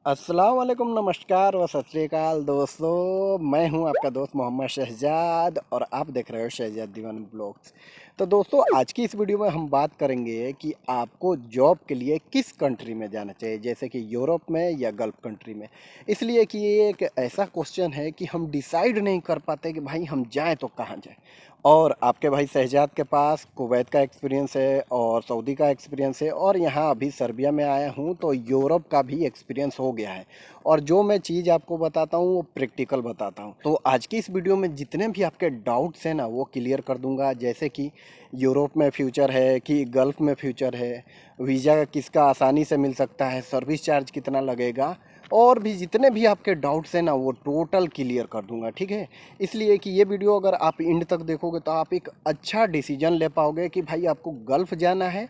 अस्सलाम वालेकुम, नमस्कार व सत श्री अकाल दोस्तों। मैं हूं आपका दोस्त मोहम्मद शहजाद और आप देख रहे हो शहजाद दीवान ब्लॉग्स। तो दोस्तों, आज की इस वीडियो में हम बात करेंगे कि आपको जॉब के लिए किस कंट्री में जाना चाहिए, जैसे कि यूरोप में या गल्फ कंट्री में। इसलिए कि ये एक ऐसा क्वेश्चन है कि हम डिसाइड नहीं कर पाते कि भाई हम जाएँ तो कहाँ जाएँ। और आपके भाई शहजाद के पास कुवैत का एक्सपीरियंस है और सऊदी का एक्सपीरियंस है और यहाँ अभी सर्बिया में आया हूँ तो यूरोप का भी एक्सपीरियंस हो गया है। और जो मैं चीज़ आपको बताता हूँ वो प्रैक्टिकल बताता हूँ। तो आज की इस वीडियो में जितने भी आपके डाउट्स हैं ना वो क्लियर कर दूंगा, जैसे कि यूरोप में फ्यूचर है कि गल्फ़ में फ्यूचर है, वीज़ा किसका आसानी से मिल सकता है, सर्विस चार्ज कितना लगेगा, और भी जितने भी आपके डाउट्स हैं ना वो टोटल क्लियर कर दूंगा। ठीक है, इसलिए कि ये वीडियो अगर आप एंड तक देखोगे तो आप एक अच्छा डिसीजन ले पाओगे कि भाई आपको गल्फ़ जाना है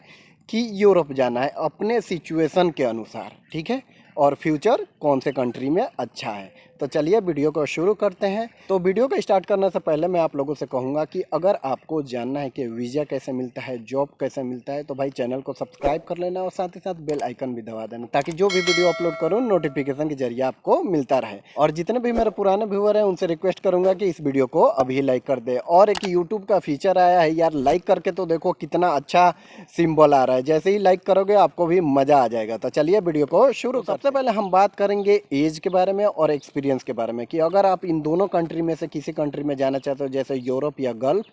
कि यूरोप जाना है अपने सिचुएशन के अनुसार। ठीक है, और फ्यूचर कौन से कंट्री में अच्छा है। तो चलिए वीडियो को शुरू करते हैं। तो वीडियो को स्टार्ट करने से पहले मैं आप लोगों से कहूँगा कि अगर आपको जानना है कि वीज़ा कैसे मिलता है, जॉब कैसे मिलता है, तो भाई चैनल को सब्सक्राइब कर लेना और साथ ही साथ बेल आइकन भी दबा देना, ताकि जो भी वीडियो अपलोड करूँ नोटिफिकेशन के जरिए आपको मिलता रहे। और जितने भी मेरे पुराने व्यूअर हैं उनसे रिक्वेस्ट करूँगा कि इस वीडियो को अभी लाइक कर दे। और एक यूट्यूब का फीचर आया है यार, लाइक करके तो देखो कितना अच्छा सिंबल आ रहा है, जैसे ही लाइक करोगे आपको भी मज़ा आ जाएगा। तो चलिए वीडियो को शुरू। सबसे पहले हम बात करेंगे एज के बारे में और एक्सपीरियंस के बारे में कि अगर आप इन दोनों कंट्री में से किसी कंट्री में जाना चाहते हो, जैसे यूरोप या गल्फ,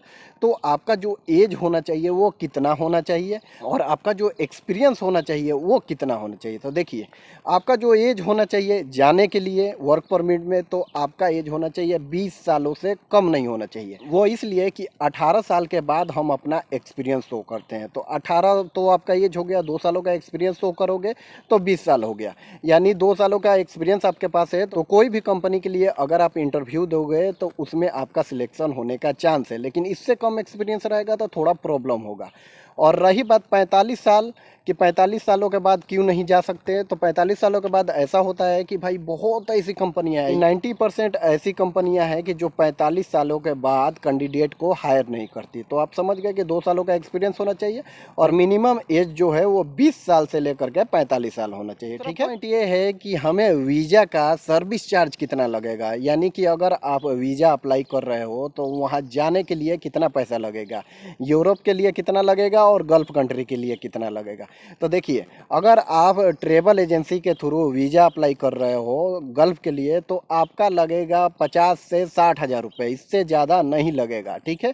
तो आपका जो एज होना चाहिए वो कितना होना चाहिए और आपका जो एक्सपीरियंस होना चाहिए वो कितना होना चाहिए। तो देखिए, आपका जो एज होना चाहिए जाने के लिए वर्क परमिट में, तो आपका एज होना चाहिए 20 सालों से कम नहीं होना चाहिए। वो इसलिए कि 18 साल के बाद हम अपना एक्सपीरियंस शो करते हैं। तो 18 तो आपका एज हो गया, 2 सालों का एक्सपीरियंस शो करोगे तो 20 साल हो गया, यानी 2 सालों का एक्सपीरियंस आपके पास है। तो कोई भी कंपनी के लिए अगर आप इंटरव्यू दोगे तो उसमें आपका सिलेक्शन होने का चांस है, लेकिन इससे कम एक्सपीरियंस रहेगा तो थोड़ा प्रॉब्लम होगा। और रही बात 45 साल कि 45 सालों के बाद क्यों नहीं जा सकते, तो 45 सालों के बाद ऐसा होता है कि भाई बहुत ऐसी कंपनियां हैं, 90% ऐसी कंपनियां हैं कि जो 45 सालों के बाद कैंडिडेट को हायर नहीं करती। तो आप समझ गए कि 2 सालों का एक्सपीरियंस होना चाहिए और मिनिमम एज जो है वो 20 साल से लेकर के 45 साल होना चाहिए। ठीक है, पॉइंट ये है कि हमें वीज़ा का सर्विस चार्ज कितना लगेगा, यानी कि अगर आप वीज़ा अप्लाई कर रहे हो तो वहाँ जाने के लिए कितना पैसा लगेगा, यूरोप के लिए कितना लगेगा और गल्फ कंट्री के लिए कितना लगेगा। तो देखिए, अगर आप ट्रेवल एजेंसी के थ्रू वीज़ा अप्लाई कर रहे हो गल्फ के लिए तो आपका लगेगा 50 से 60 हज़ार रुपये, इससे ज़्यादा नहीं लगेगा। ठीक है,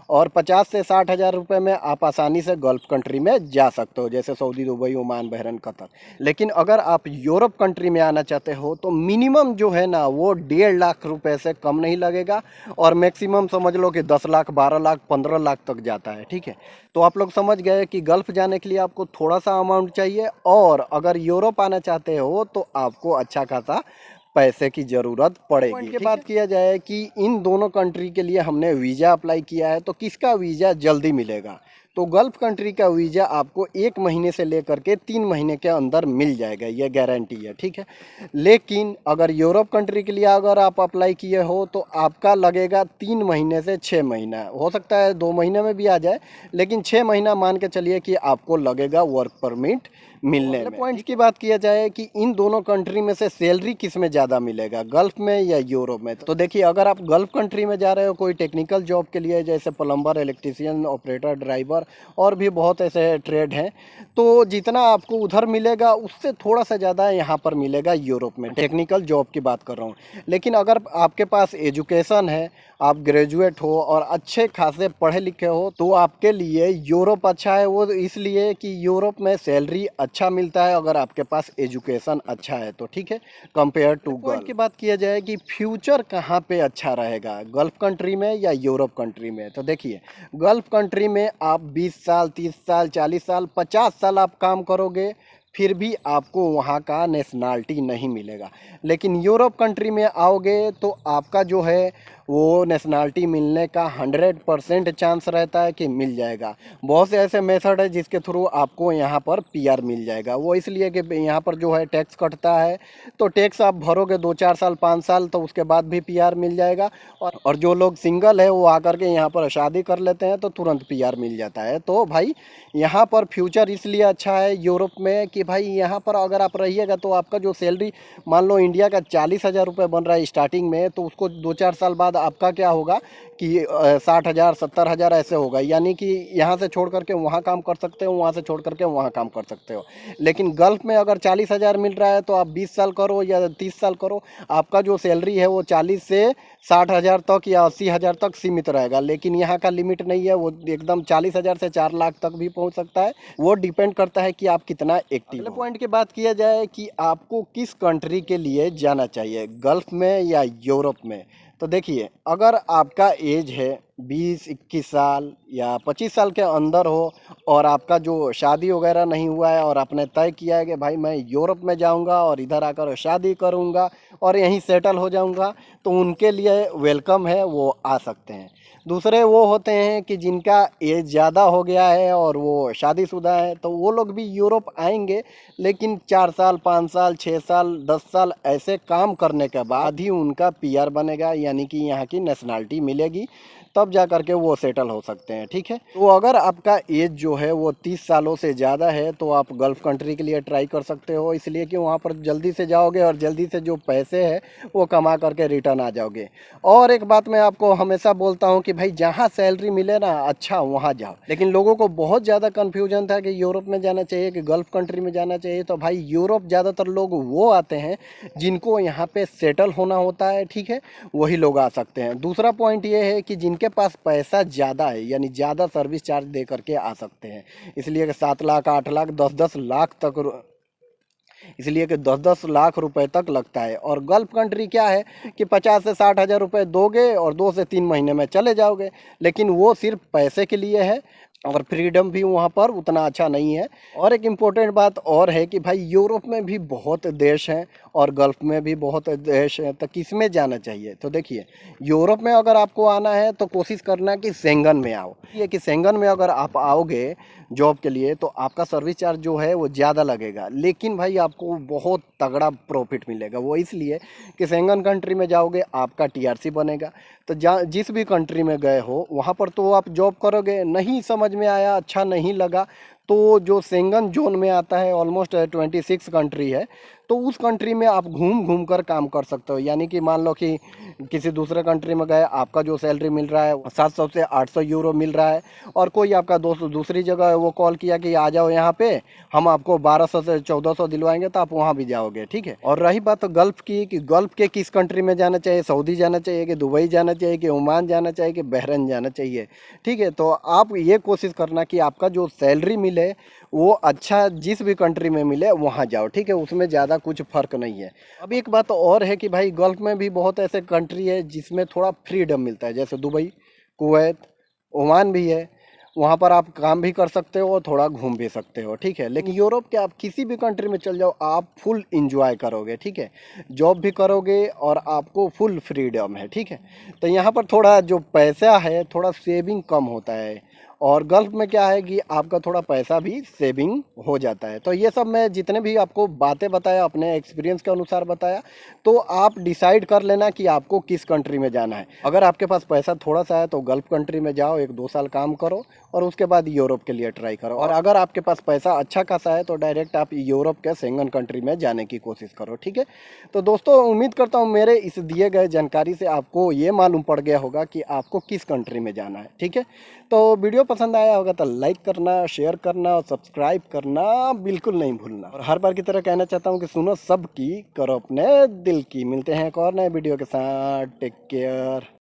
और 50 से 60 हज़ार रुपये में आप आसानी से गल्फ कंट्री में जा सकते हो, जैसे Saudi, Dubai, Oman, Bahrain, Qatar. लेकिन अगर आप यूरोप कंट्री में आना चाहते हो तो मिनिमम जो है ना वो 1.5 लाख रुपए से कम नहीं लगेगा और मैक्सिमम समझ लो कि 10 लाख, 12 लाख, 15 लाख तक जाता है। ठीक है, तो आप लोग समझ गए कि गल्फ जाने के लिए आपको थोड़ा सा अमाउंट चाहिए और अगर यूरोप आना चाहते हो तो आपको अच्छा खासा पैसे की ज़रूरत पड़ेगी। पॉइंट की बात किया जाए कि इन दोनों कंट्री के लिए हमने वीज़ा अप्लाई किया है तो किसका वीज़ा जल्दी मिलेगा, तो गल्फ कंट्री का वीज़ा आपको 1 महीने से लेकर के 3 महीने के अंदर मिल जाएगा, ये गारंटी है। ठीक है, लेकिन अगर यूरोप कंट्री के लिए अगर आप अप्लाई किए हो तो आपका लगेगा 3 महीने से 6 महीना, हो सकता है 2 महीने में भी आ जाए, लेकिन 6 महीना मान के चलिए कि आपको लगेगा वर्क परमिट मिलने में। पॉइंट की बात किया जाए कि इन दोनों कंट्री में से सैलरी किस में ज़्यादा मिलेगा, गल्फ में या यूरोप में, तो देखिए, अगर आप गल्फ कंट्री में जा रहे हो कोई टेक्निकल जॉब के लिए, जैसे प्लम्बर, इलेक्ट्रीशियन, ऑपरेटर, ड्राइवर और भी बहुत ऐसे ट्रेड हैं, तो जितना आपको उधर मिलेगा उससे थोड़ा सा ज़्यादा यहाँ पर मिलेगा यूरोप में, टेक्निकल जॉब की बात कर रहा हूँ। लेकिन अगर आपके पास एजुकेशन है, आप ग्रेजुएट हो और अच्छे खासे पढ़े लिखे हो तो आपके लिए यूरोप अच्छा है। वो इसलिए कि यूरोप में सैलरी अच्छा मिलता है अगर आपके पास एजुकेशन अच्छा है तो। ठीक है, कंपेयर टू गल्फ की बात किया जाए कि फ्यूचर कहाँ पे अच्छा रहेगा, गल्फ कंट्री में या यूरोप कंट्री में, तो देखिए, गल्फ कंट्री में आप 20 साल, 30 साल, 40 साल, 50 साल आप काम करोगे फिर भी आपको वहाँ का नेशनलिटी नहीं मिलेगा। लेकिन यूरोप कंट्री में आओगे तो आपका जो है वो नेशनलिटी मिलने का 100% चांस रहता है कि मिल जाएगा। बहुत से ऐसे मेथड है जिसके थ्रू आपको यहाँ पर पीआर मिल जाएगा। वो इसलिए कि यहाँ पर जो है टैक्स कटता है, तो टैक्स आप भरोगे 2-4 साल 5 साल, तो उसके बाद भी पीआर मिल जाएगा। और जो लोग सिंगल है वो आकर के यहाँ पर शादी कर लेते हैं तो तुरंत पीआर मिल जाता है। तो भाई यहाँ पर फ्यूचर इसलिए अच्छा है यूरोप में कि भाई यहाँ पर अगर आप रहिएगा तो आपका जो सैलरी, मान लो इंडिया का 40,000 रुपये बन रहा है स्टार्टिंग में, तो उसको 2-4 साल बाद आपका क्या होगा कि 60,000 70,000 ऐसे होगा। यानी कि यहाँ से छोड़ करके वहाँ काम कर सकते हो, वहाँ से छोड़ करके वहाँ काम कर सकते हो। लेकिन गल्फ में अगर 40,000 मिल रहा है तो आप 20 साल करो या 30 साल करो, आपका जो सैलरी है वो 40 से 60,000 तक या 80,000 तक सीमित रहेगा। लेकिन यहाँ का लिमिट नहीं है, वो एकदम 40,000 से 4 लाख तक भी पहुँच सकता है। वो डिपेंड करता है कि आप कितना एक्टिव। अगले पॉइंट की बात किया जाए कि आपको किस कंट्री के लिए जाना चाहिए, गल्फ में या यूरोप में। तो देखिए, अगर आपका एज है 20-21 साल या 25 साल के अंदर हो और आपका जो शादी वगैरह नहीं हुआ है और आपने तय किया है कि भाई मैं यूरोप में जाऊंगा और इधर आकर शादी करूंगा और यहीं सेटल हो जाऊंगा, तो उनके लिए वेलकम है, वो आ सकते हैं। दूसरे वो होते हैं कि जिनका एज ज़्यादा हो गया है और वो शादीशुदा है, तो वो लोग भी यूरोप आएंगे, लेकिन 4 साल 5 साल 6 साल 10 साल ऐसे काम करने के बाद ही उनका पीआर बनेगा, यानी कि यहाँ की नेशनलिटी मिलेगी, तब जा करके वो सेटल हो सकते हैं। ठीक है, तो अगर आपका एज जो है वो 30 सालों से ज़्यादा है तो आप गल्फ़ कंट्री के लिए ट्राई कर सकते हो, इसलिए कि वहाँ पर जल्दी से जाओगे और जल्दी से जो पैसे हैं वो कमा करके रिटर्न आ जाओगे। और एक बात मैं आपको हमेशा बोलता हूँ कि भाई जहाँ सैलरी मिले ना, अच्छा वहाँ जाओ। लेकिन लोगों को बहुत ज़्यादा कन्फ्यूजन था कि यूरोप में जाना चाहिए कि गल्फ़ कंट्री में जाना चाहिए। तो भाई यूरोप ज़्यादातर लोग वो आते हैं जिनको यहाँ पे सेटल होना होता है, ठीक है, वही लोग आ सकते हैं। दूसरा पॉइंट ये है कि जिनके पास पैसा ज़्यादा है, यानी ज़्यादा सर्विस चार्ज दे करके आ सकते हैं, इसलिए कि 7 लाख 8 लाख 10-10 लाख तक, इसलिए कि 10-10 लाख रुपए तक लगता है। और गल्फ कंट्री क्या है कि 50 से 60 हज़ार रुपये दोगे और 2 से 3 महीने में चले जाओगे। लेकिन वो सिर्फ पैसे के लिए है और फ्रीडम भी वहाँ पर उतना अच्छा नहीं है। और एक इम्पोर्टेंट बात और है कि भाई यूरोप में भी बहुत देश हैं और गल्फ में भी बहुत देश हैं, तो किस में जाना चाहिए। तो देखिए, यूरोप में अगर आपको आना है तो कोशिश करना कि शेंगन में आओ। ये कि शेंगन में अगर आप आओगे जॉब के लिए तो आपका सर्विस चार्ज जो है वो ज़्यादा लगेगा, लेकिन भाई आपको बहुत तगड़ा प्रॉफिट मिलेगा। वो इसलिए कि शेंगन कंट्री में जाओगे आपका टीआरसी बनेगा, तो जहाँ जिस भी कंट्री में गए हो वहाँ पर तो आप जॉब करोगे, नहीं समझ में आया, अच्छा नहीं लगा, तो जो शेंगन जोन में आता है, ऑलमोस्ट 26 कंट्री है, तो उस कंट्री में आप घूम घूम कर काम कर सकते हो। यानी कि मान लो कि किसी दूसरे कंट्री में गए, आपका जो सैलरी मिल रहा है 700 से 800 यूरो मिल रहा है, और कोई आपका दोस्त दूसरी जगह है, वो कॉल किया कि आ जाओ यहाँ पे, हम आपको 1200 से 1400 दिलवाएंगे, तो आप वहाँ भी जाओगे। ठीक है, और रही बात गल्फ़ की कि गल्फ़ के किस कंट्री में जाना चाहिए, सऊदी जाना चाहिए कि दुबई जाना चाहिए कि ओमान जाना चाहिए कि बहरीन जाना चाहिए। ठीक है, तो आप ये कोशिश करना कि आपका जो सैलरी मिले वो अच्छा जिस भी कंट्री में मिले वहाँ जाओ। ठीक है, उसमें ज़्यादा कुछ फ़र्क नहीं है। अब एक बात और है कि भाई गल्फ़ में भी बहुत ऐसे कंट्री है जिसमें थोड़ा फ्रीडम मिलता है, जैसे दुबई, कुवैत, ओमान भी है, वहाँ पर आप काम भी कर सकते हो और थोड़ा घूम भी सकते हो। ठीक है, लेकिन यूरोप के आप किसी भी कंट्री में चल जाओ, आप फुल इंजॉय करोगे। ठीक है, जॉब भी करोगे और आपको फुल फ्रीडम है। ठीक है, तो यहाँ पर थोड़ा जो पैसा है थोड़ा सेविंग कम होता है, और गल्फ में क्या है कि आपका थोड़ा पैसा भी सेविंग हो जाता है। तो ये सब मैं जितने भी आपको बातें बताया अपने एक्सपीरियंस के अनुसार बताया, तो आप डिसाइड कर लेना कि आपको किस कंट्री में जाना है। अगर आपके पास पैसा थोड़ा सा है तो गल्फ कंट्री में जाओ, 1-2 साल काम करो और उसके बाद यूरोप के लिए ट्राई करो। और अगर आपके पास पैसा अच्छा खासा है तो डायरेक्ट आप यूरोप के शेंगन कंट्री में जाने की कोशिश करो। ठीक है, तो दोस्तों उम्मीद करता हूँ मेरे इस दिए गए जानकारी से आपको ये मालूम पड़ गया होगा कि आपको किस कंट्री में जाना है। ठीक है, तो वीडियो पसंद आया होगा तो लाइक करना, शेयर करना और सब्सक्राइब करना बिल्कुल नहीं भूलना। और हर बार की तरह कहना चाहता हूँ कि सुनो सबकी, करो अपने दिल की। मिलते हैं एक और नए वीडियो के साथ, टेक केयर।